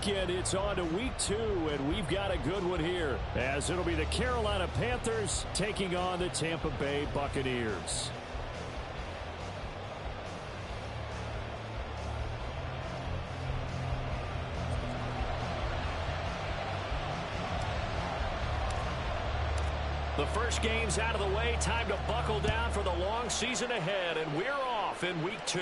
weekend, it's on to week 2, and we've got a good one here, as it'll be the Carolina Panthers taking on the Tampa Bay Buccaneers. The first game's out of the way. Time to buckle down for the long season ahead, and we're off in week 2.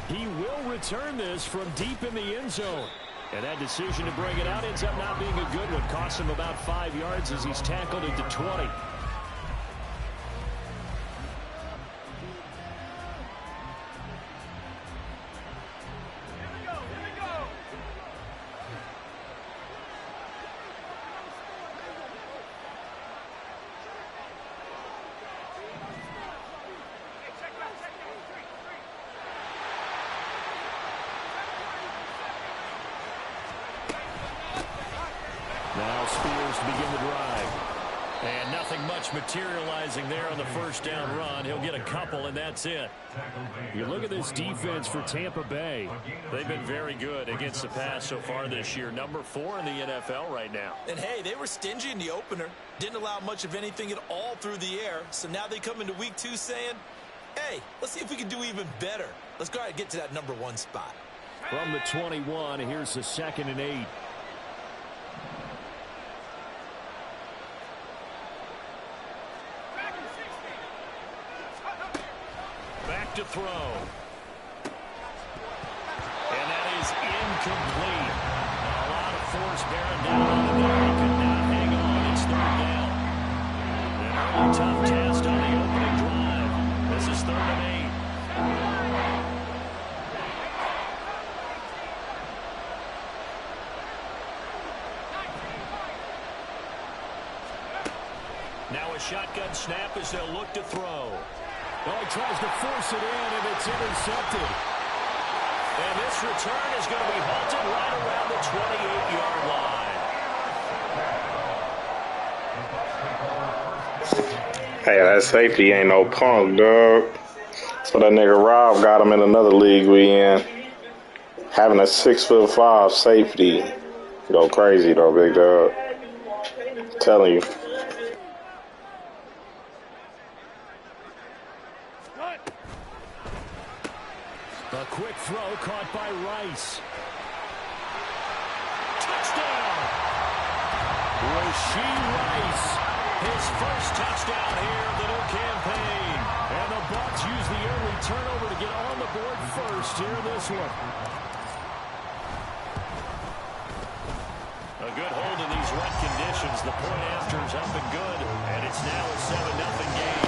He will return this from deep in the end zone. And that decision to bring it out ends up not being a good one. Costs him about 5 yards as he's tackled into 20. Now Spears to begin the drive. And nothing much materializing there on the first down run. He'll get a couple, and that's it. You look at this defense for Tampa Bay. They've been very good against the pass so far this year. Number 4 in the NFL right now. And, hey, they were stingy in the opener. Didn't allow much of anything at all through the air. So now they come into week 2 saying, hey, let's see if we can do even better. Let's go ahead and get to that number 1 spot. From the 21, here's the 2nd and 8. To throw. And that is incomplete. A lot of force bearing down on him there. He could not hang on. It's 3rd down. An early tough test on the opening drive. This is 3rd and 8. Now a shotgun snap as they'll look to throw. Well, he tries to force it in, and it's intercepted. And this return is going to be halted right around the 28-yard line. Hey, that safety ain't no punk, dog. So that nigga Rob got him in another league we in. Having a 6'5" safety. Go crazy, though, big dog. I'm telling you. A quick throw caught by Rice. Touchdown! Rashee Rice, his first touchdown here of the new campaign. And the Bucs use the early turnover to get on the board first here in this one. A good hold in these wet conditions. The point after is up and good, and it's now a 7-0 game.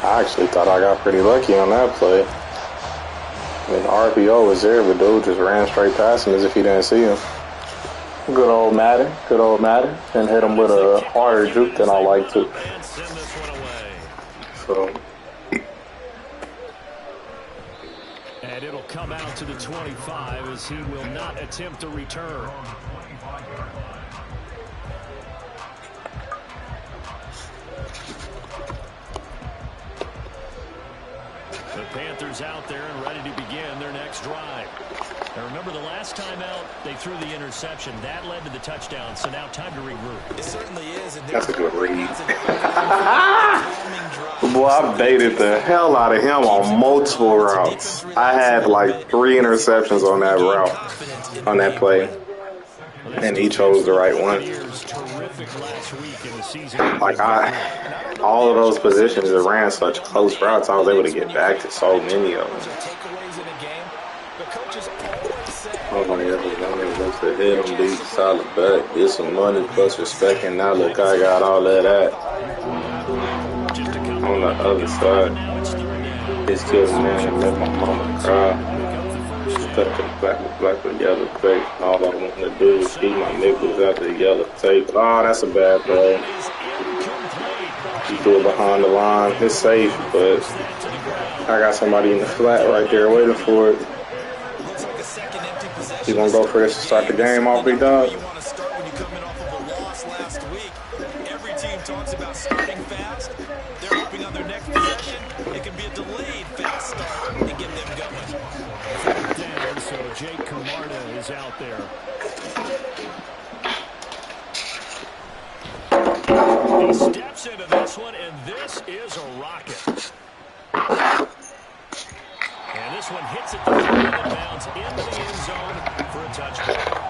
I actually thought I got pretty lucky on that play. I mean, the RPO was there, but dude just ran straight past him as if he didn't see him. Good old Madden. Good old Madden. And hit him with a harder juke than I like to. So. And it'll come out to the 25 as he will not attempt a return. The Panthers out there and ready to begin their next drive. Now remember, the last time out, they threw the interception. That led to the touchdown, so now time to regroup. It certainly is. That's a good read. Boy, I baited the hell out of him on multiple routes. I had like 3 interceptions on that route, on that play. And he chose the right one. Like, all of those positions that ran such close routes, I was able to get back to so many of them. Oh my God, looks to hit him deep, solid back, get some money plus respect, and now look, I got all of that. On the other side, it's killing man and make my mama cry. Stuck in black with yellow tape. All I want to do is keep my nipples out the yellow tape. Oh, that's a bad play. You threw it behind the line. It's safe, but I got somebody in the flat right there waiting for it. You gonna go for this to start the game off, big dog? You want to start when you come in off of a loss last week. Every team talks about starting fast. They're hoping on their next possession it can be a delayed fast start and get them going. Down, so Jake Camarda is out there. He steps into this one, and this is a rocket. And this one hits it the field and bounds into the end zone for a touchdown.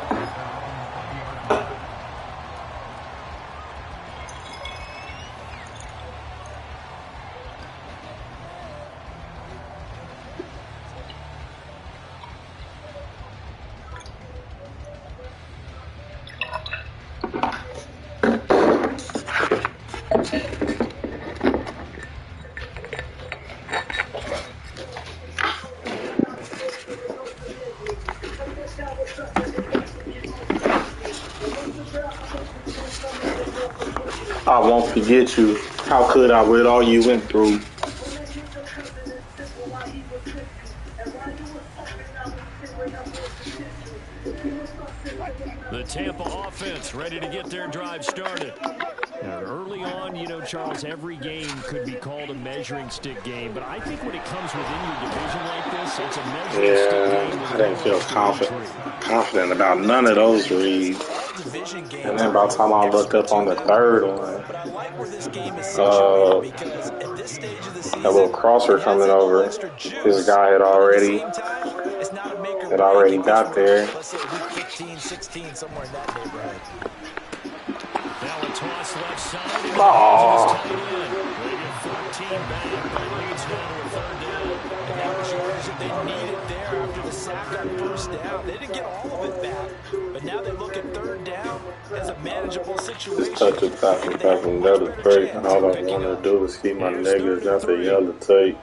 I won't forget you. How could I with all you went through? The Tampa offense ready to get their drive started. Now, early on, you know, Charles, every game could be called a measuring stick game, but I think when it comes within your division like this, it's a measuring stick game. I didn't feel confident about none of those reads. And then by the time I looked up on the third one, that little crosser coming over, this guy had already got there. Now a toss left side. Oh. They get 14 back, but leads now to a third down. And that was yours that they needed there after the sack on first down. They didn't get all of it back, but now they look at third down as a manageable situation. Just touch it back and that was great. And all I want to do is keep my niggas out the yellow tape.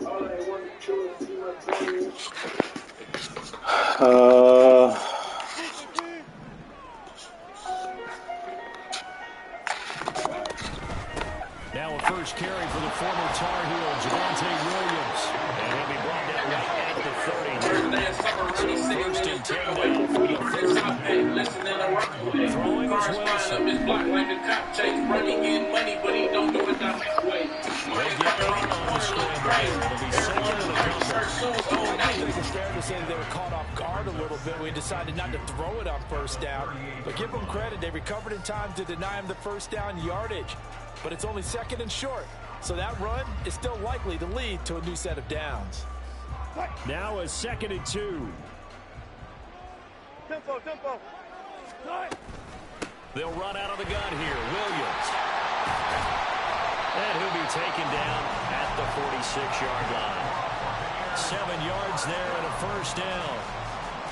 Now a first carry for the former Tar Heel, Javonte Williams. And he'll be brought down right at the 30. So first and 10 now for the 30. Throwing his Wilson. They get 8 on the scramble here. It'll be second and a couple. I think it's fair to say that they were caught off guard a little bit. We decided not to throw it on first down. But give them credit. They recovered in time to deny him the first down yardage. But it's only second and short. So that run is still likely to lead to a new set of downs. Now a second and 2. Tempo. They'll run out of the gun here. Williams. And he'll be taken down at the 46-yard line. 7 yards there and a first down.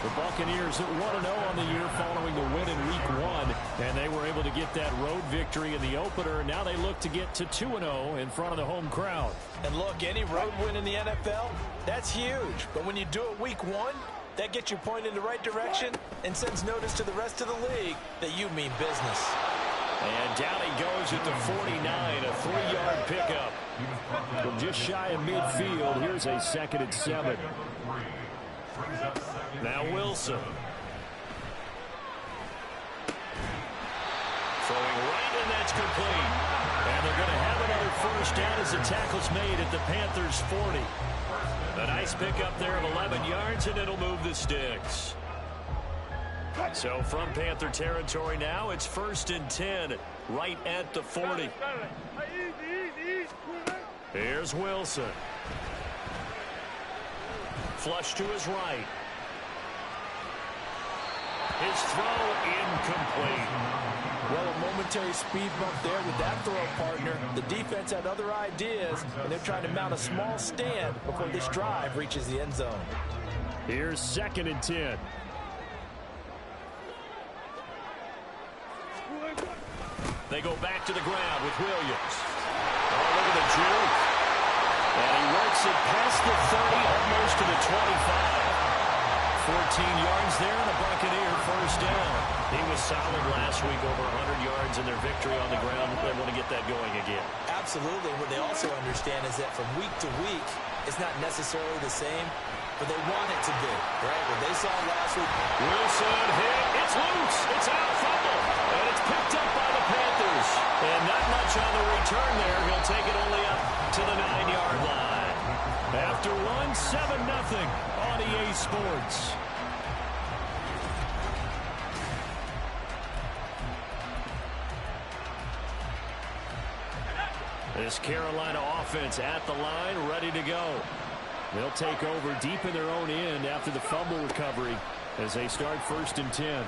The Buccaneers at 1-0 on the year following the win in Week 1, and they were able to get that road victory in the opener. Now they look to get to 2-0 in front of the home crowd. And look, any road win in the NFL, that's huge. But when you do it Week 1, that gets you pointed in the right direction and sends notice to the rest of the league that you mean business. And down he goes at the 49, a 3-yard pickup. From just shy of midfield, here's a 2nd and 7. Now Wilson. Throwing right, and that's complete. And they're going to have another first down as the tackle's made at the Panthers' 40. A nice pickup there of 11 yards, and it'll move the sticks. So from Panther territory now, it's 1st and 10, right at the 40. Here's Wilson. Flush to his right. His throw incomplete. Well, a momentary speed bump there with that throw partner. The defense had other ideas, and they're trying to mount a small stand before this drive reaches the end zone. Here's 2nd and 10. They go back to the ground with Williams. Oh, look at the juke. And he works it past the 30, almost to the 25. 14 yards there, and a Buccaneer first down. He was solid last week, over 100 yards in their victory on the ground. They want to get that going again. Absolutely. What they also understand is that from week to week, it's not necessarily the same, but they want it to be, right? What they saw last week. Wilson hit. It's loose. It's out, fumble. And it's picked up by the Panthers. And not much on the return there. He'll take it only up to the 9-yard line. After one, 7-0 on EA Sports. This Carolina offense at the line, ready to go. They'll take over deep in their own end after the fumble recovery as they start 1st and 10.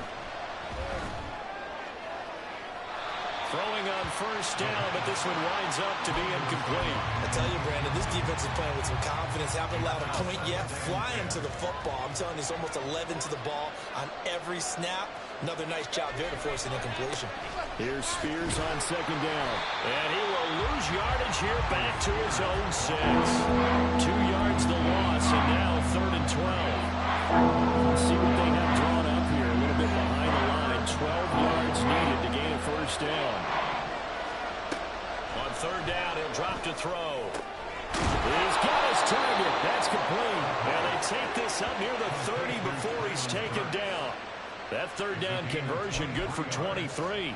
Throwing on 1st down, but this one winds up to be incomplete. I tell you, Brandon, this defense is playing with some confidence. Haven't allowed a point yet. Flying to the football. I'm telling you, it's almost 11 to the ball on every snap. Another nice job there to force an incompletion. Here's Spears on 2nd down. And he will lose yardage here back to his own 6. 2 yards the loss, and now 3rd and 12. Let's see what they have drawn up here. A little bit behind the line. 12 yards needed to gain a 1st down. On 3rd down, he'll drop to throw. He's got his target. That's complete. And they take this up near the 30 before he's taken down. That 3rd down conversion good for 23.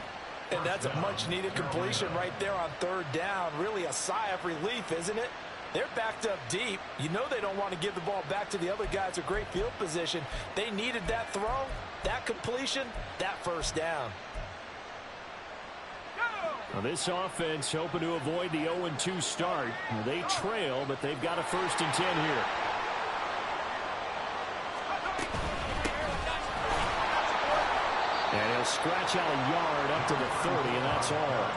And that's a much-needed completion right there on 3rd down. Really a sigh of relief, isn't it? They're backed up deep. You know they don't want to give the ball back to the other guys. A great field position. They needed that throw, that completion, that 1st down. Well, this offense hoping to avoid the 0-2 start. They trail, but they've got a 1st and 10 here. And he'll scratch out a yard up to the 30, and that's all.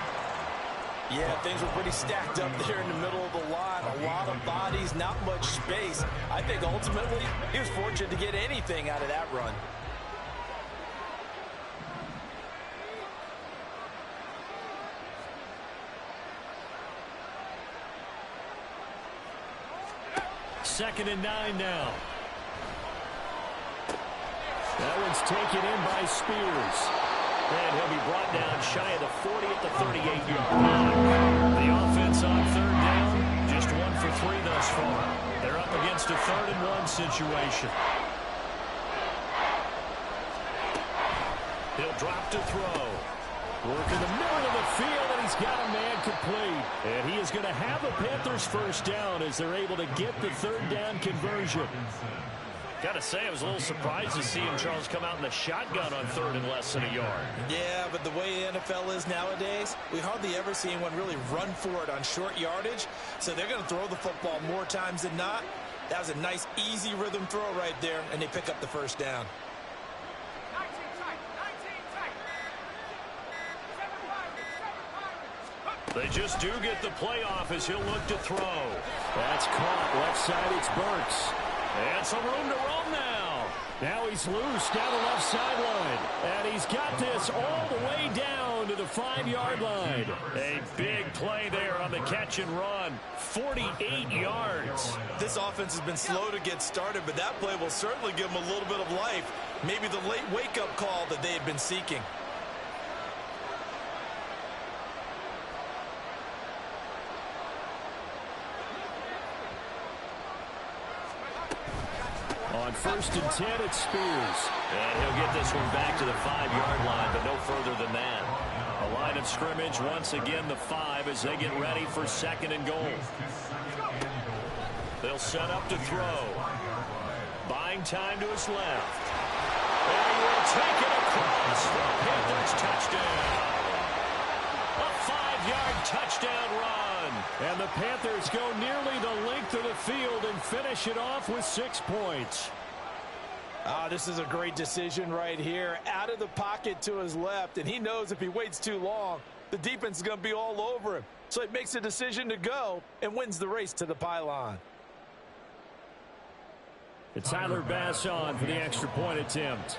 Yeah, things were pretty stacked up there in the middle of the line. A lot of bodies, not much space. I think ultimately he was fortunate to get anything out of that run. Second and 9 now. That one's taken in by Spears. And he'll be brought down shy of the 40 at the 38-yard line. The offense on 3rd down, just 1 for 3 thus far. They're up against a 3rd and 1 situation. He'll drop to throw. Work in the middle of the field, and he's got a man complete. And he is going to have the Panthers 1st down as they're able to get the 3rd down conversion. Got to say, I was a little surprised to see him, Charles, come out in the shotgun on 3rd and less than a yard. Yeah, but the way the NFL is nowadays, we hardly ever see anyone really run for it on short yardage. So they're going to throw the football more times than not. That was a nice, easy rhythm throw right there, and they pick up the 1st down. They just do get the playoff as he'll look to throw. That's caught. Left side, it's Bucs. And some room to roam now. Now he's loose down the left sideline. And he's got this all the way down to the 5-yard line. A big play there on the catch and run. 48 yards. This offense has been slow to get started, but that play will certainly give them a little bit of life. Maybe the late wake-up call that they had been seeking. On 1st and 10, it's Spears. And he'll get this one back to the 5-yard line, but no further than that. A line of scrimmage, once again the 5 as they get ready for 2nd and goal. They'll set up to throw. Buying time to his left. And he will take it across for a Panthers touchdown. A 5-yard touchdown run. And the Panthers go nearly the length of the field and finish it off with 6 points. This is a great decision right here. Out of the pocket to his left, and he knows if he waits too long, the defense is going to be all over him. So he makes a decision to go and wins the race to the pylon. It's Tyler Bass on for the extra point attempt.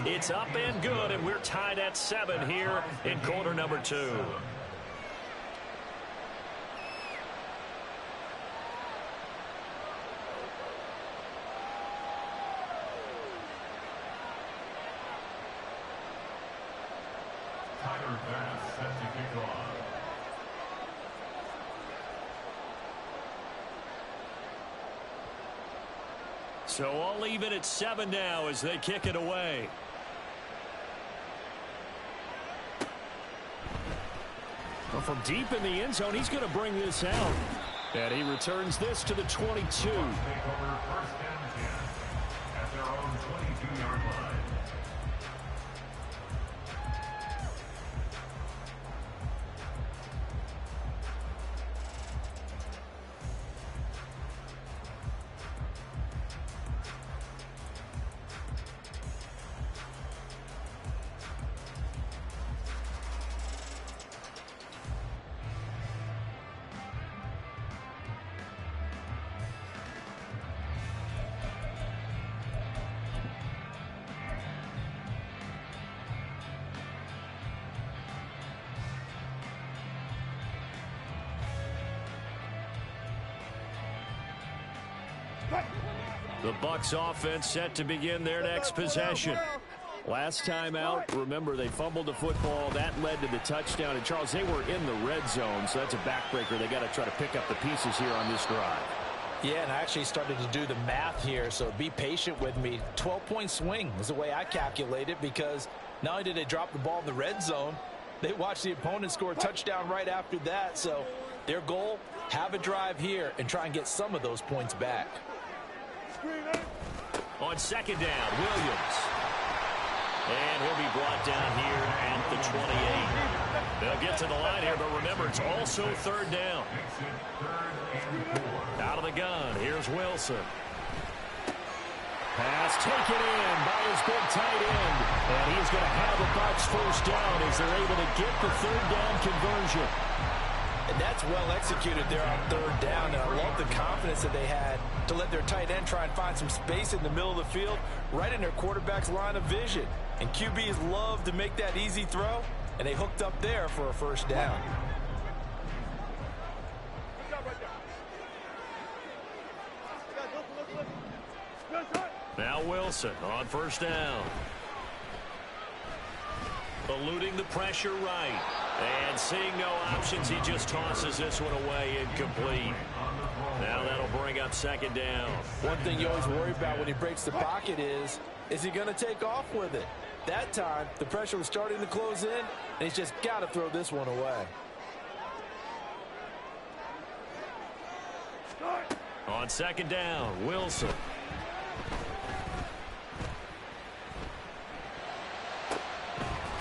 It's up and good, and we're tied at 7 here in quarter number 2. Tyler Bass set to kick off. So all even at 7 now as they kick it away. Well, from deep in the end zone, he's going to bring this out. And he returns this to the 22. Take over 1st and 10 at their own 22-yard line. The Bucs offense set to begin their next possession. Last time out, remember, they fumbled the football. That led to the touchdown. And, Charles, they were in the red zone, so that's a backbreaker. They got to try to pick up the pieces here on this drive. Yeah, and I actually started to do the math here, so be patient with me. 12-point swing is the way I calculate it, because not only did they drop the ball in the red zone, they watched the opponent score a touchdown right after that. So their goal, have a drive here and try and get some of those points back. On second down, Williams. And he'll be brought down here at the 28. They'll get to the line here, but remember, it's also third down. Out of the gun, here's Wilson. Pass taken in by his big tight end. And he's going to have the Bucs first down as they're able to get the third down conversion. And that's well executed there on third down. And I love the confidence that they had to let their tight end try and find some space in the middle of the field, right in their quarterback's line of vision. And QBs love to make that easy throw, and they hooked up there for a first down. Now Wilson on first down. Eluding the pressure right. And seeing no options, he just tosses this one away, incomplete. Now that'll bring up second down. One thing you always worry about when he breaks the pocket is he going to take off with it? That time, the pressure was starting to close in, and he's just got to throw this one away. On second down, Wilson.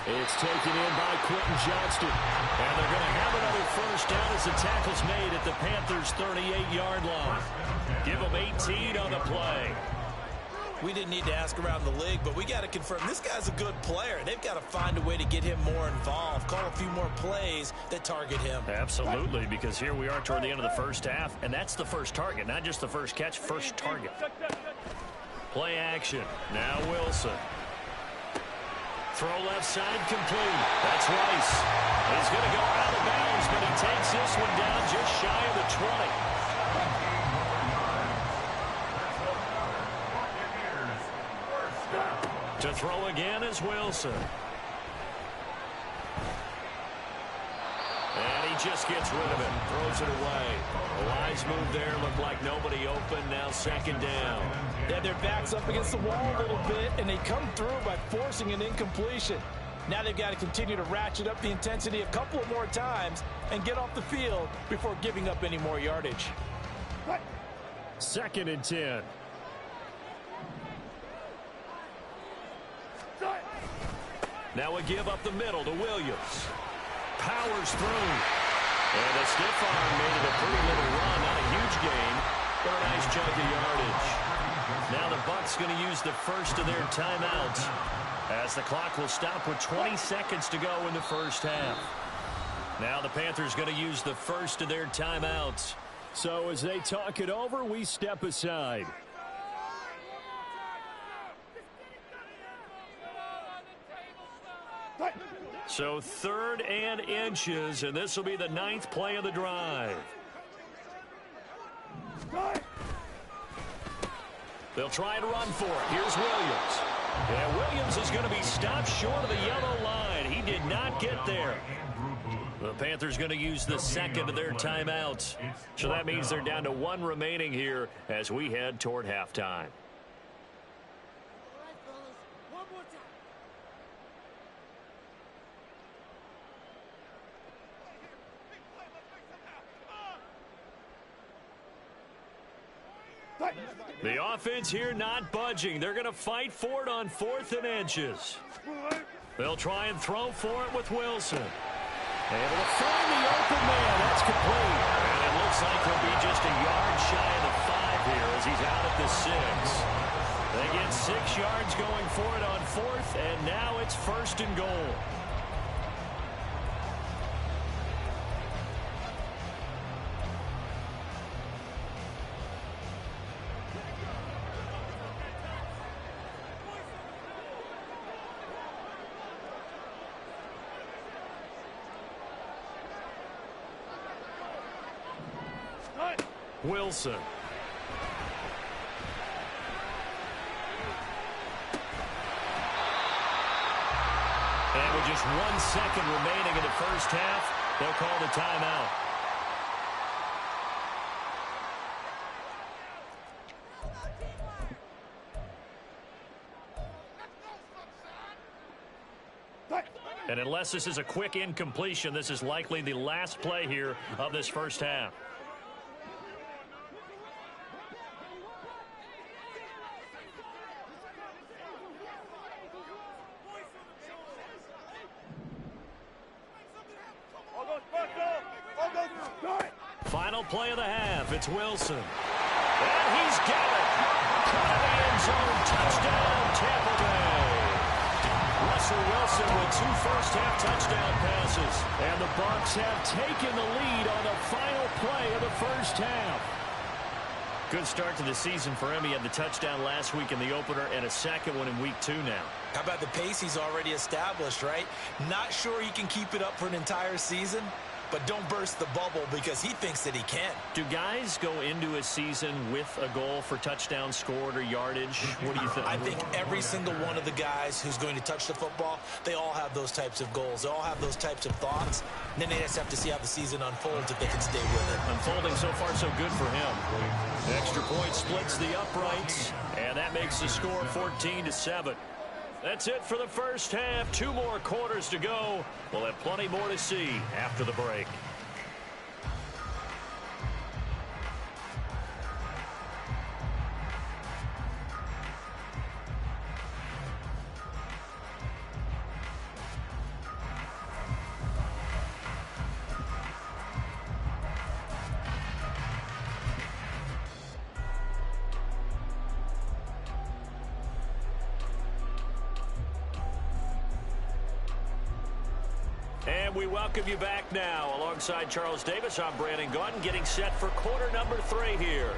It's taken in by Quentin Johnston. And they're going to have another first down as the tackle's made at the Panthers' 38-yard line. Give them 18 on the play. We didn't need to ask around the league, but we got to confirm this guy's a good player. They've got to find a way to get him more involved, call a few more plays that target him. Absolutely, because here we are toward the end of the first half, and that's the first target, not just the first catch, first target. Play action. Now Wilson. Throw left side complete. That's Rice. He's going to go out of bounds, but he takes this one down just shy of the 20. To throw again is Wilson. And he just gets rid of it. Throws it away. The lines move there. Looked like nobody open. Now second down. Yeah, their back's up against the wall a little bit, and they come through by forcing an incompletion. Now they've got to continue to ratchet up the intensity a couple of more times and get off the field before giving up any more yardage. Second and 10. Now a give up the middle to Williams. Powers through. And a stiff arm made it a pretty little run. Not a huge gain, but a nice chunk of yardage. Now the Bucs going to use the first of their timeouts, as the clock will stop with 20 seconds to go in the first half. Now the Panthers going to use the first of their timeouts. So as they talk it over, we step aside. So third and inches, and this will be the 9th play of the drive. They'll try and run for it. Here's Williams. And Williams is going to be stopped short of the yellow line. He did not get there. The Panthers going to use the second of their timeouts. So that means they're down to one remaining here as we head toward halftime. The offense here not budging. They're going to fight for it on 4th and inches. They'll try and throw for it with Wilson. Able to find the open man. That's complete. And it looks like he'll be just a yard shy of the 5 here as he's out at the 6. They get 6 yards going for it on 4th, and now it's 1st and goal. Wilson. And with just 1 second remaining in the first half, they'll call the timeout. And unless this is a quick incompletion, this is likely the last play here of this first half. Final play of the half. It's Wilson. And he's got it. Caught in the end zone. Touchdown, Tampa Bay. Russell Wilson with 2 first-half touchdown passes. And the Bucs have taken the lead on the final play of the first half. Good start to the season for him. He had the touchdown last week in the opener and a second one in week 2 now. How about the pace he's already established, right? Not sure he can keep it up for an entire season, but don't burst the bubble because he thinks that he can. Do guys go into a season with a goal for touchdowns scored or yardage? What do you think? I think every single one of the guys who's going to touch the football, they all have those types of goals. They all have those types of thoughts. And then they just have to see how the season unfolds if they can stay with it. Unfolding so far so good for him. Extra point splits the uprights, and that makes the score 14-7. That's it for the first half. 2 more quarters to go. We'll have plenty more to see after the break. And we welcome you back now. Alongside Charles Davis, I'm Brandon Gaudin, getting set for quarter number 3 here.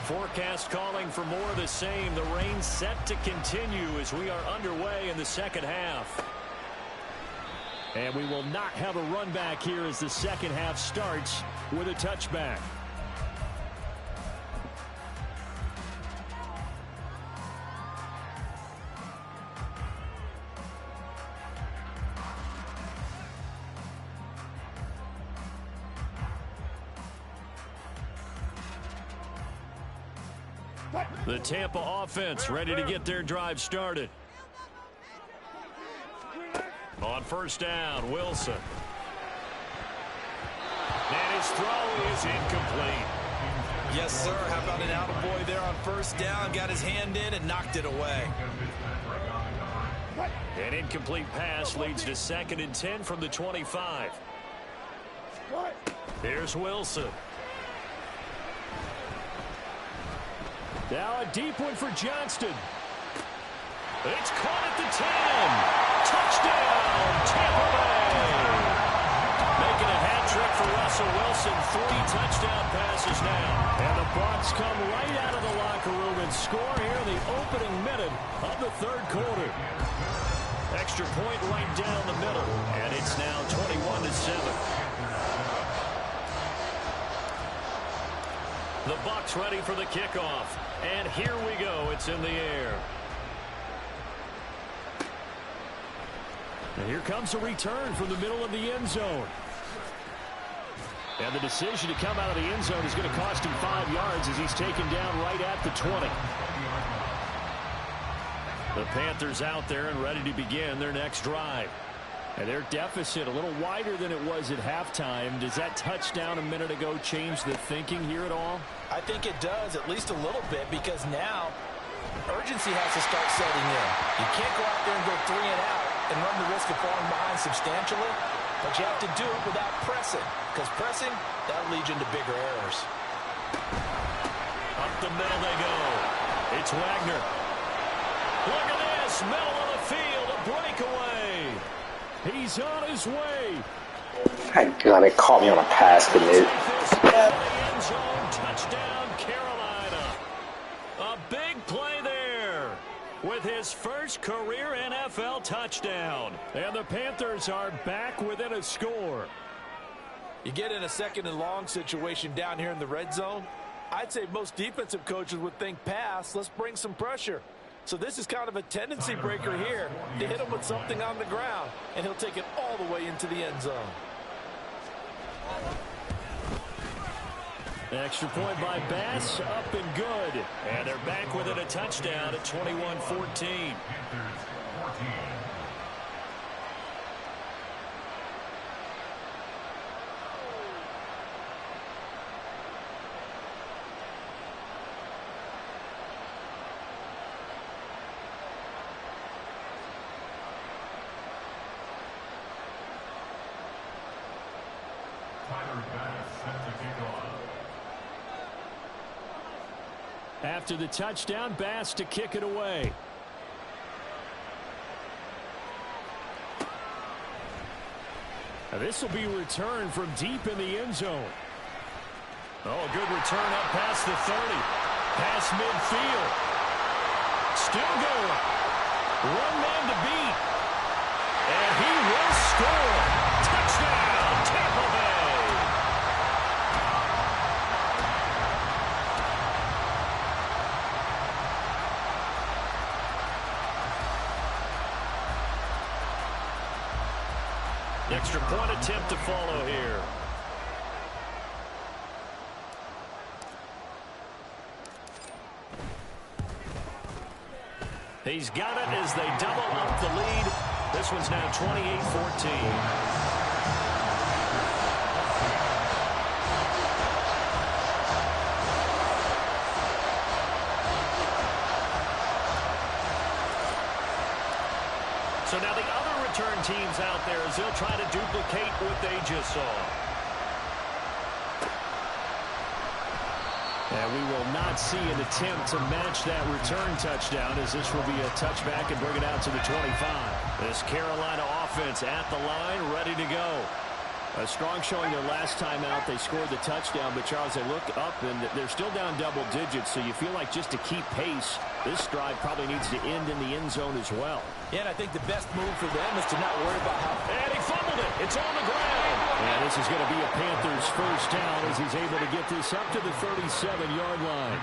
Forecast calling for more of the same. The rain set to continue as we are underway in the second half. And we will not have a run back here as the second half starts with a touchback. The Tampa offense ready to get their drive started. On first down, Wilson. And his throw is incomplete. Yes, sir. How about an attaboy there on first down? Got his hand in and knocked it away. An incomplete pass leads to 2nd and 10 from the 25. Here's Wilson. Now a deep one for Johnston. It's caught at the 10. Touchdown, Tampa Bay. Making a hat trick for Russell Wilson. 3 touchdown passes now. And the Bucs come right out of the locker room and score here in the opening minute of the 3rd quarter. Extra point right down the middle. And it's now 21-7. The Bucs ready for the kickoff. And here we go. It's in the air. And here comes a return from the middle of the end zone. And the decision to come out of the end zone is going to cost him 5 yards as he's taken down right at the 20. The Panthers out there and ready to begin their next drive. And their deficit a little wider than it was at halftime. Does that touchdown a minute ago change the thinking here at all? I think it does, at least a little bit, because now urgency has to start setting in. You can't go out there and go 3 and out and run the risk of falling behind substantially, but you have to do it without pressing, because pressing, that'll lead you into bigger errors. Up the middle they go. It's Wagner. Look at this, middle of the field, a breakaway. He's on his way. My God, they caught me on a pass commit. End zone touchdown, Carolina. A big play there. with his first career NFL touchdown. And the Panthers are back within a score. You get in a second and long situation down here in the red zone, I'd say most defensive coaches would think pass, let's bring some pressure. So this is kind of a tendency breaker here to hit him with something on the ground, and he'll take it all the way into the end zone. Extra point by Bass, up and good. And they're back within a touchdown at 21-14. After the touchdown, Bass to kick it away. Now this will be returned from deep in the end zone. Oh, a good return up past the 30. Past midfield. Still going. One man to beat. And he will score. Touchdown, Tampa Bay. Extra point attempt to follow here. He's got it as they double up the lead. This one's now 28-14. So now the other return teams out there as they'll try to duplicate what they just saw. And we will not see an attempt to match that return touchdown as this will be a touchback and bring it out to the 25. This Carolina offense at the line, ready to go. A strong showing their last time out. They scored the touchdown, but Charles, they look up and they're still down double digits, so you feel like just to keep pace, this drive probably needs to end in the end zone as well. Yeah, and I think the best move for them is to not worry about how... And he fumbled it. It's on the ground. And this is going to be a Panthers first down as he's able to get this up to the 37-yard line.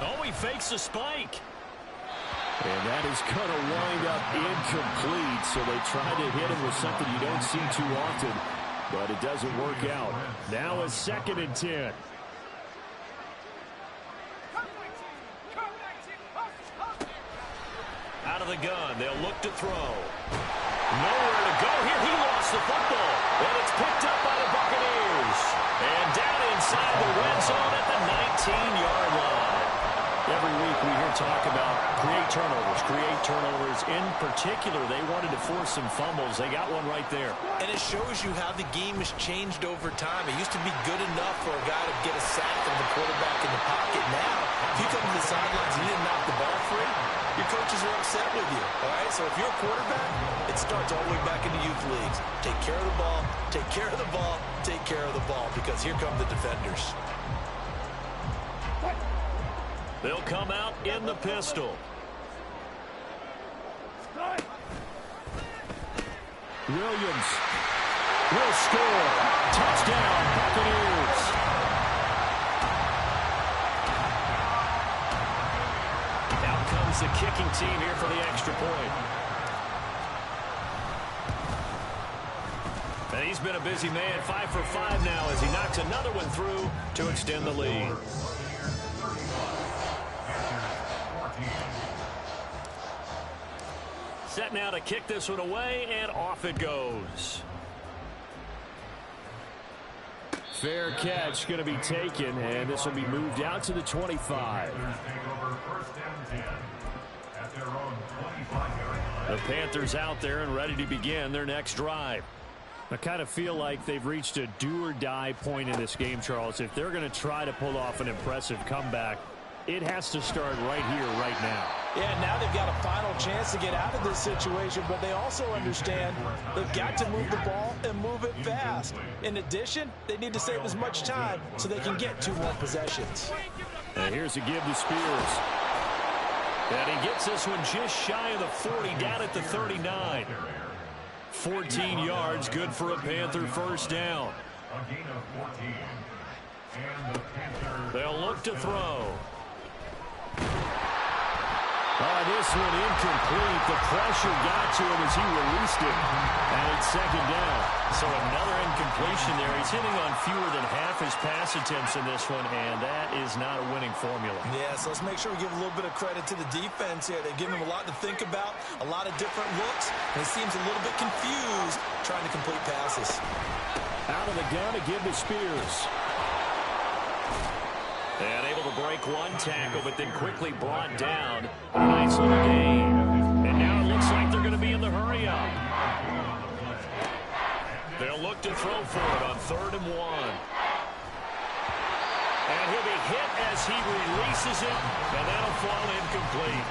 Oh, he fakes the spike. And that is going to wind up incomplete. So they try to hit him with something you don't see too often, but it doesn't work out. Now a 2nd and 10. Out of the gun, they'll look to throw. Nowhere to go here. He lost the football. And it's picked up by the Buccaneers. And down inside the red zone at the 19-yard line. Every week we hear talk about create turnovers. In particular, they wanted to force some fumbles. They got one right there. And it shows you how the game has changed over time. It used to be good enough for a guy to get a sack and the quarterback in the pocket. Now, if you come to the sidelines and you didn't knock the ball free, your coaches are upset with you. All right? So if you're a quarterback, it starts all the way back into youth leagues. Take care of the ball, take care of the ball, take care of the ball, because here come the defenders. They'll come out in the pistol. Williams will score. Touchdown, Buccaneers. Out comes the kicking team here for the extra point. And he's been a busy man, 5 for 5 now as he knocks another one through to extend the lead. Set now to kick this one away, and off it goes. Fair catch going to be taken, and this will be moved out to the 25. The Panthers out there and ready to begin their next drive. I kind of feel like they've reached a do-or-die point in this game, Charles. If they're going to try to pull off an impressive comeback, it has to start right here, right now. Yeah, now they've got a final chance to get out of this situation, but they also understand they've got to move the ball and move it fast. In addition, they need to save as much time so they can get 2 more possessions. And here's a give to Spears. And he gets this one just shy of the 40, down at the 39. 14 yards, good for a Panther first down. They'll look to throw. This one incomplete. The pressure got to him as he released it. And it's second down. So another incompletion there. He's hitting on fewer than half his pass attempts in this one, and that is not a winning formula. Yeah, so let's make sure we give a little bit of credit to the defense here. They've given him a lot to think about, a lot of different looks, and he seems a little bit confused trying to complete passes. Out of the gun to give to Spears. And able to break one tackle, but then quickly brought down. A nice little gain. And now it looks like they're going to be in the hurry-up. They'll look to throw for it on 3rd and 1. And he'll be hit as he releases it, and that'll fall incomplete.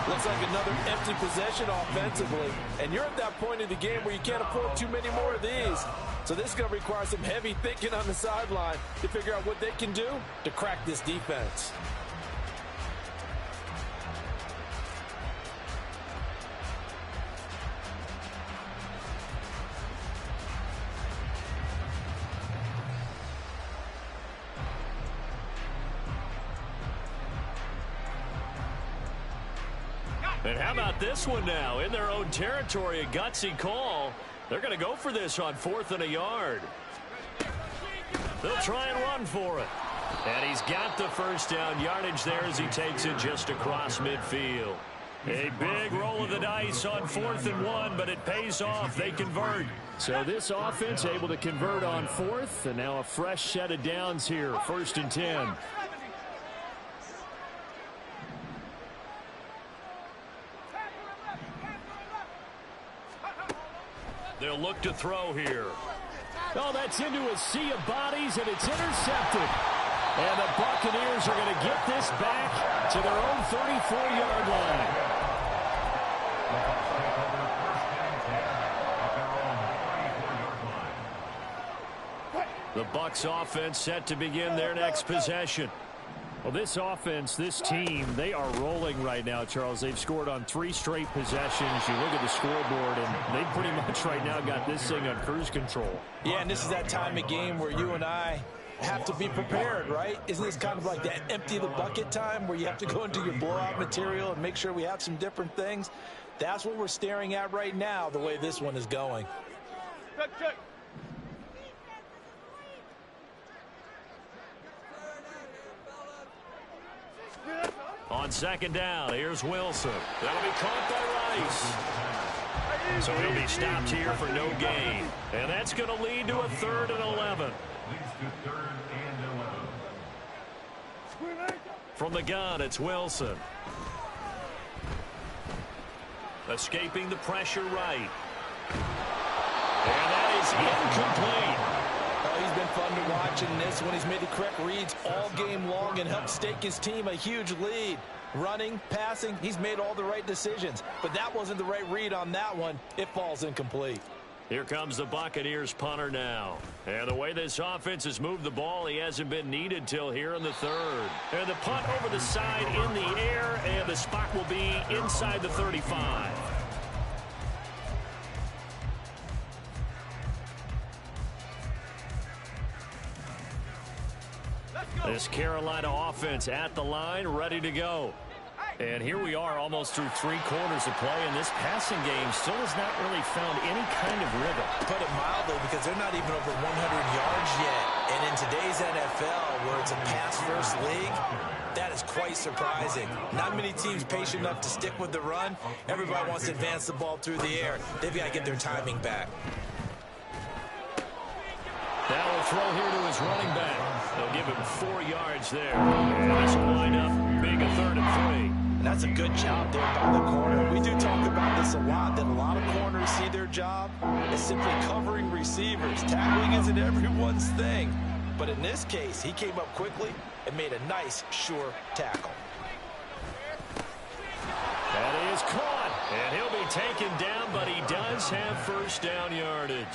Looks like another empty possession offensively. And you're at that point in the game where you can't afford too many more of these. So this is going to require some heavy thinking on the sideline to figure out what they can do to crack this defense. And how about this one now? In their own territory, a gutsy call. They're going to go for this on 4th and a yard. They'll try and run for it. And he's got the first down yardage there as he takes it just across midfield. A big roll of the dice on 4th and 1, but it pays off. They convert. So this offense able to convert on 4th, and now a fresh set of downs here, 1st and 10. They'll look to throw here. Oh, that's into a sea of bodies, and it's intercepted. And the Buccaneers are going to get this back to their own 34-yard line. The Bucs offense set to begin their next possession. Well, this offense, this team, they are rolling right now, Charles. They've scored on 3 straight possessions. You look at the scoreboard, and they pretty much right now got this thing on cruise control. Yeah, and this is that time of game where you and I have to be prepared, right? Isn't this kind of like that empty the bucket time where you have to go into your blowout material and make sure we have some different things? That's what we're staring at right now, the way this one is going. Check. On 2nd down, here's Wilson. That'll be caught by Rice. So he'll be stopped here for no gain. And that's going to lead to a 3rd and 11. From the gun, it's Wilson. Escaping the pressure right. And that is incomplete. Oh, he's been fun to watch in this one. He's made the correct reads all game long and helped stake his team a huge lead. Running, passing, he's made all the right decisions. But that wasn't the right read on that one. It falls incomplete. Here comes the Buccaneers punter now. And the way this offense has moved the ball, he hasn't been needed till here in the 3rd. And the punt over the side in the air, and the spot will be inside the 35. This Carolina offense at the line, ready to go. And here we are almost through 3 quarters of play, and this passing game still has not really found any kind of rhythm. Put it mildly, because they're not even over 100 yards yet. And in today's NFL, where it's a pass-first league, that is quite surprising. Not many teams patient enough to stick with the run. Everybody wants to advance the ball through the air. They've got to get their timing back. That will throw here to his running back. They'll give him 4 yards there. And this will wind up being a 3rd and 3. And that's a good job there by the corner. We do talk about this a lot, that a lot of corners see their job as simply covering receivers. Tackling isn't everyone's thing. But in this case, he came up quickly and made a nice, sure tackle. first down yardage.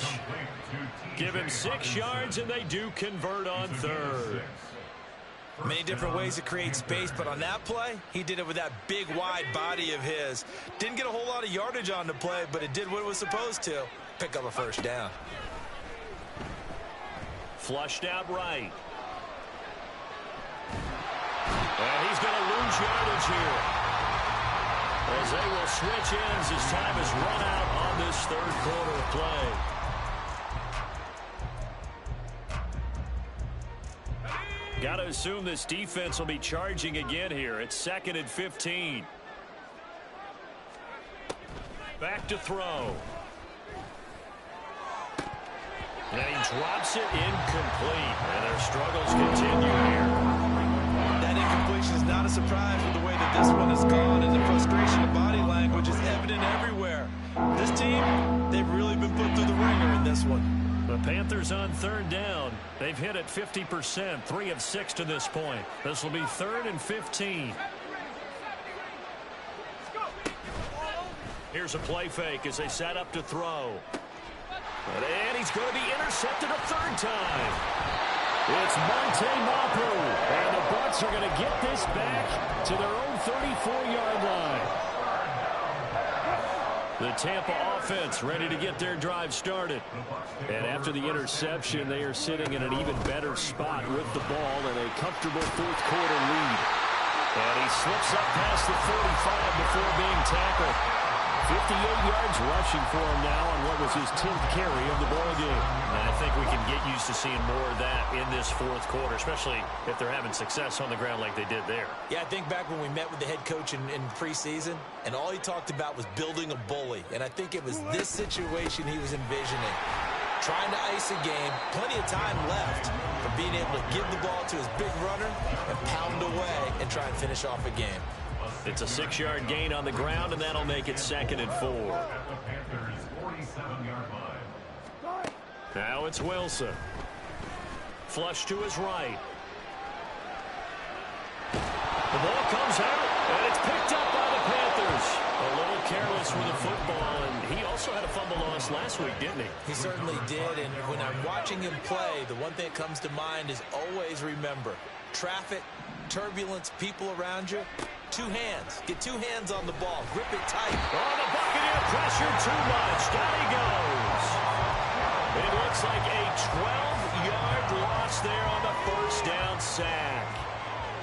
Give him 6 yards, and they do convert on third. Many different ways to create space, but on that play, he did it with that big, wide body of his. Didn't get a whole lot of yardage on the play, but it did what it was supposed to. Pick up a first down. Flushed out right. And he's going to lose yardage here, as they will switch ends as time is run out on this third quarter of play. Got to assume this defense will be charging again here. It's 2nd and 15. Back to throw. And he drops it incomplete. And their struggles continue here. That incompletion is not a surprise with the way that this one has gone, and the frustration of body language is evident everywhere. This team, they've really been put through the ringer in this one. The Panthers on third down. They've hit it 50%, 3 of 6 to this point. This will be 3rd and 15. Here's a play fake as they set up to throw. And he's going to be intercepted a 3rd time. It's Monte Mapu. And the Bucs are going to get this back to their own 34-yard line. The Tampa offense ready to get their drive started. And after the interception, they are sitting in an even better spot with the ball in a comfortable 4th quarter lead. And he slips up past the 45 before being tackled. 58 yards rushing for him now on what was his 10th carry of the ball game. And I think we can get used to seeing more of that in this 4th quarter, especially if they're having success on the ground like they did there. Yeah, I think back when we met with the head coach in preseason, and all he talked about was building a bully. And I think it was this situation he was envisioning. Trying to ice a game, plenty of time left for being able to give the ball to his big runner and pound away and try and finish off a game. It's a 6-yard gain on the ground, and that'll make it 2nd and 4. Now it's Wilson. Flush to his right. The ball comes out, and it's picked up by the Panthers. A little careless with the football, and he also had a fumble loss last week, didn't he? He certainly did, and when I'm watching him play, the one thing that comes to mind is always remember, traffic, turbulence, people around you, 2 hands. Get 2 hands on the ball. Grip it tight. Oh, the Buccaneer pressure too much. Down he goes. It looks like a 12-yard loss there on the first down sack.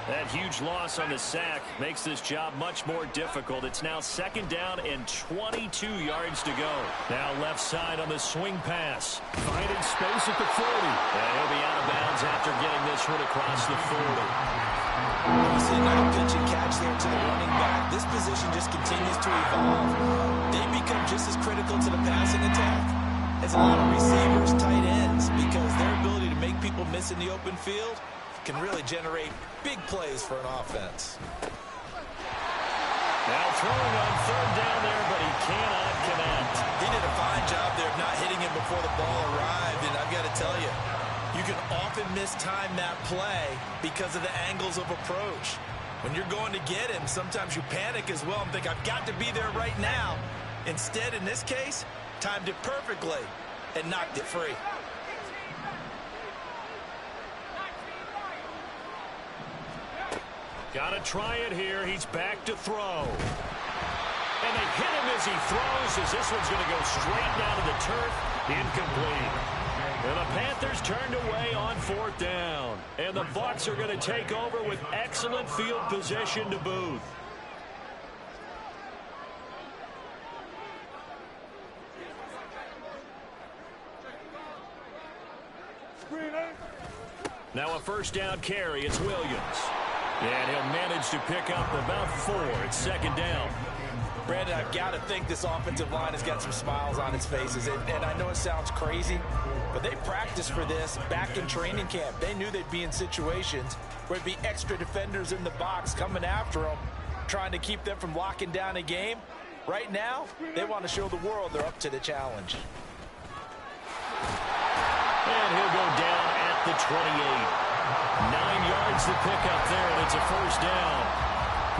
That huge loss on the sack makes this job much more difficult. It's now 2nd down and 22 yards to go. Now left side on the swing pass. Finding space at the 40. And he'll be out of bounds after getting this one across the 40. You see another pitch and catch there to the running back. This position just continues to evolve. They become just as critical to the passing attack as a lot of receivers, tight ends, because their ability to make people miss in the open field can really generate big plays for an offense. Now throwing on 3rd down there, but he cannot connect. He did a fine job there of not hitting him before the ball arrived, and I've got to tell you, you can often mistime that play because of the angles of approach. When you're going to get him, sometimes you panic as well and think, I've got to be there right now. Instead, in this case, timed it perfectly and knocked it free. Got to try it here. He's back to throw. And they hit him as he throws, as this one's going to go straight down to the turf. Incomplete. And the Panthers turned away on 4th down. And the Bucs are going to take over with excellent field position to boot. Now a first down carry. It's Williams. And he'll manage to pick up about 4. It's 2nd down. Brandon, I've got to think this offensive line has got some smiles on its faces. And I know it sounds crazy, but they practiced for this back in training camp. They knew they'd be in situations where there'd be extra defenders in the box coming after them, trying to keep them from locking down a game. Right now, they want to show the world they're up to the challenge. And he'll go down at the 28. 9 yards to pick up there, and it's a first down.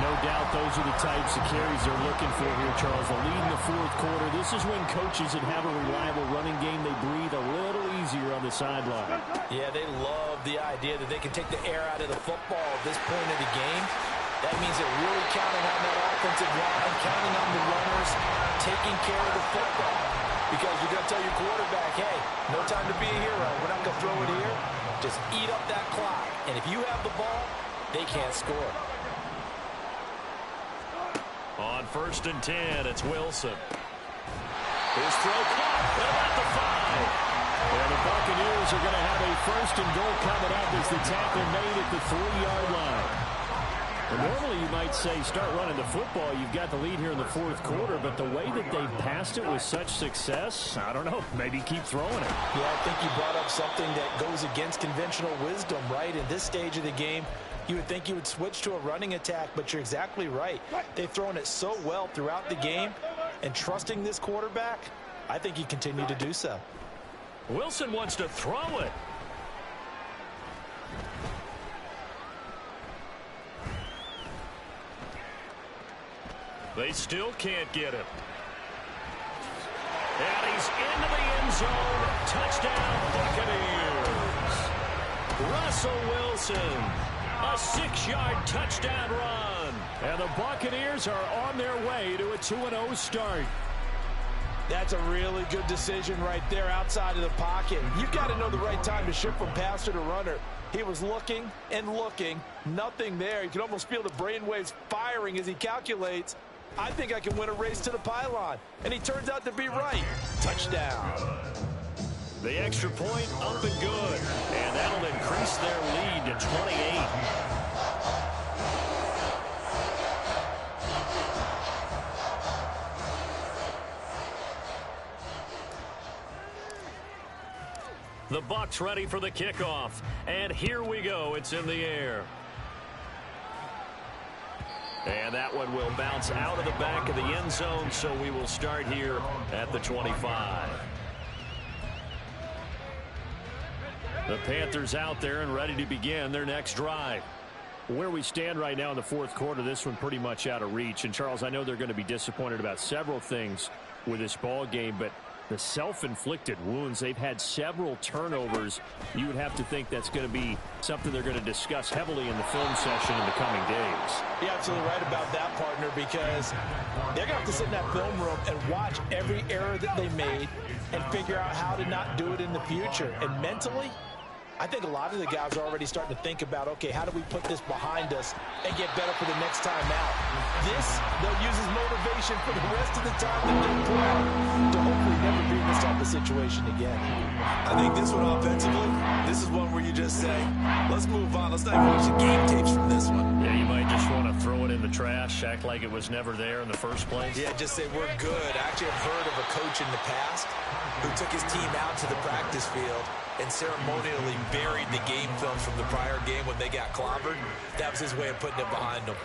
No doubt those are the types of carries they're looking for here, Charles. The lead in the fourth quarter. This is when coaches that have a reliable running game, they breathe a little easier on the sideline. Yeah, they love the idea that they can take the air out of the football at this point of the game. That means they're really counting on that offensive line, counting on the runners, taking care of the football. Because you're going to tell your quarterback, hey, no time to be a hero. We're not going to throw it here. Just eat up that clock. And if you have the ball, they can't score. On 1st and 10, it's Wilson. His throw caught at the 5. And the Buccaneers are going to have a 1st and goal coming up as the tackle made at the 3-yard line. And normally you might say start running the football. You've got the lead here in the fourth quarter, but the way that they passed it with such success, I don't know, maybe keep throwing it. Yeah, I think you brought up something that goes against conventional wisdom, right? In this stage of the game, you would think you would switch to a running attack, but you're exactly right. They've thrown it so well throughout the game, and trusting this quarterback, I think you continue to do so. Wilson wants to throw it. They still can't get him. And he's into the end zone. Touchdown, Buccaneers. Russell Wilson. A 6-yard touchdown run. And the Buccaneers are on their way to a 2-0 start. That's a really good decision right there outside of the pocket. You've got to know the right time to shift from passer to runner. He was looking and looking. Nothing there. You can almost feel the brainwaves firing as he calculates, I think I can win a race to the pylon. And he turns out to be right. Touchdown. The extra point up and good. And that'll increase their lead to 28. The Bucs ready for the kickoff. And here we go. It's in the air. And that one will bounce out of the back of the end zone, so we will start here at the 25. The Panthers out there and ready to begin their next drive. Where we stand right now in the fourth quarter, this one pretty much out of reach. And, Charles, I know they're going to be disappointed about several things with this ball game, but the self-inflicted wounds, they've had several turnovers. You would have to think that's going to be something they're going to discuss heavily in the film session in the coming days. You're absolutely right about that, partner, because they're going to have to sit in that film room and watch every error that they made and figure out how to not do it in the future. And mentally, I think a lot of the guys are already starting to think about, okay, how do we put this behind us and get better for the next time out? This, they'll use as motivation for the rest of the time that they play to hopefully never be in this type of situation again. I think this one offensively, this is one where you just say, let's move on. Let's not even watch the game tapes from this one. Yeah, you might just want to throw it in the trash, act like it was never there in the first place. Yeah, just say we're good. I actually have heard of a coach in the past who took his team out to the practice field and ceremonially buried the game film from the prior game when they got clobbered. That was his way of putting it behind them.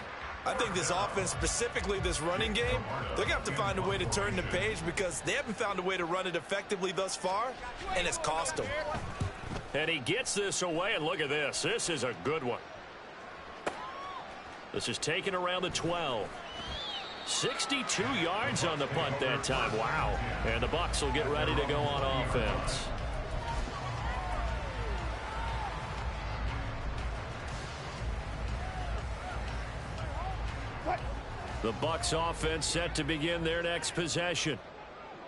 I think this offense, specifically this running game, they're going to have to find a way to turn the page because they haven't found a way to run it effectively thus far, and it's cost them. And he gets this away, and look at this. This is a good one. This is taken around the 12. 62 yards on the punt that time. Wow. And the Bucs will get ready to go on offense. The Bucs offense set to begin their next possession.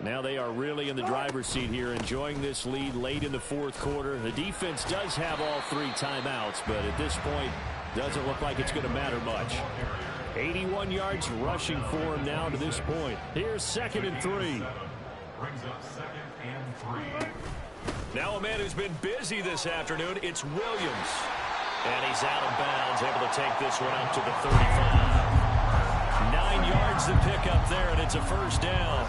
Now they are really in the driver's seat here, enjoying this lead late in the fourth quarter. The defense does have all 3 timeouts, but at this point, doesn't look like it's going to matter much. 81 yards rushing for him now to this point. Here's 2nd and 3. Brings up 2nd and 3. Now a man who's been busy this afternoon, it's Williams. And he's out of bounds, able to take this one up to the 35. 9 yards to pick up there, and it's a first down.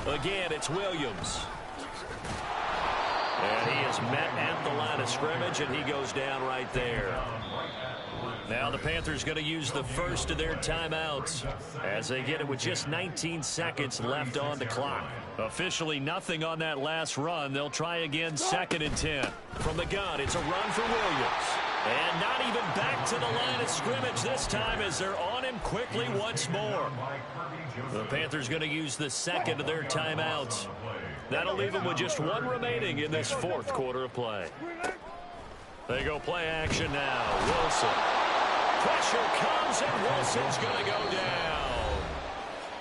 Again, it's Williams. And he is met at the line of scrimmage, and he goes down right there. Now the Panthers going to use the first of their timeouts as they get it with just 19 seconds left on the clock. Officially nothing on that last run. They'll try again 2nd and 10. From the gun, it's a run for Williams. And not even back to the line of scrimmage this time as they're on him quickly once more. The Panthers going to use the second of their timeouts. That'll leave them with just one remaining in this 4th quarter of play. They go play action now. Wilson. Pressure comes, and Wilson's going to go down.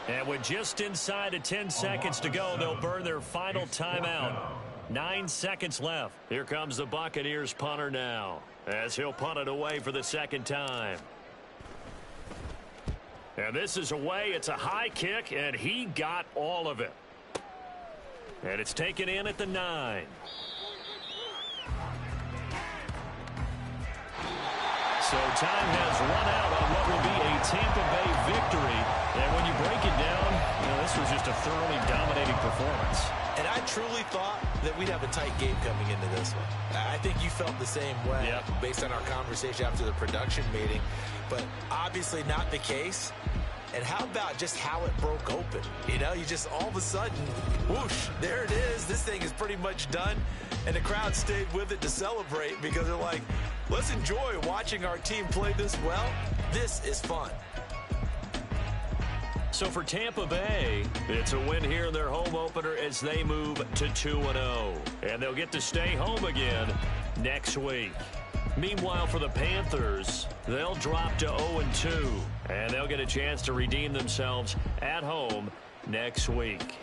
And with just inside of 10 seconds to go, they'll burn their final timeout. 9 seconds left. Here comes the Buccaneers punter now, as he'll punt it away for the 2nd time. And this is away. It's a high kick, and he got all of it. And it's taken in at the 9. So time has run out on what will be a Tampa Bay victory. And when you break it down, this was just a thoroughly dominating performance. And I truly thought that we'd have a tight game coming into this one. I think you felt the same way based on our conversation after the production meeting. But obviously not the case. And how about just how it broke open? You just all of a sudden, whoosh, there it is. This thing is pretty much done. And the crowd stayed with it to celebrate because they're like, let's enjoy watching our team play this well. This is fun. So for Tampa Bay, it's a win here in their home opener as they move to 2-0. And they'll get to stay home again next week. Meanwhile, for the Panthers, they'll drop to 0-2. And they'll get a chance to redeem themselves at home next week.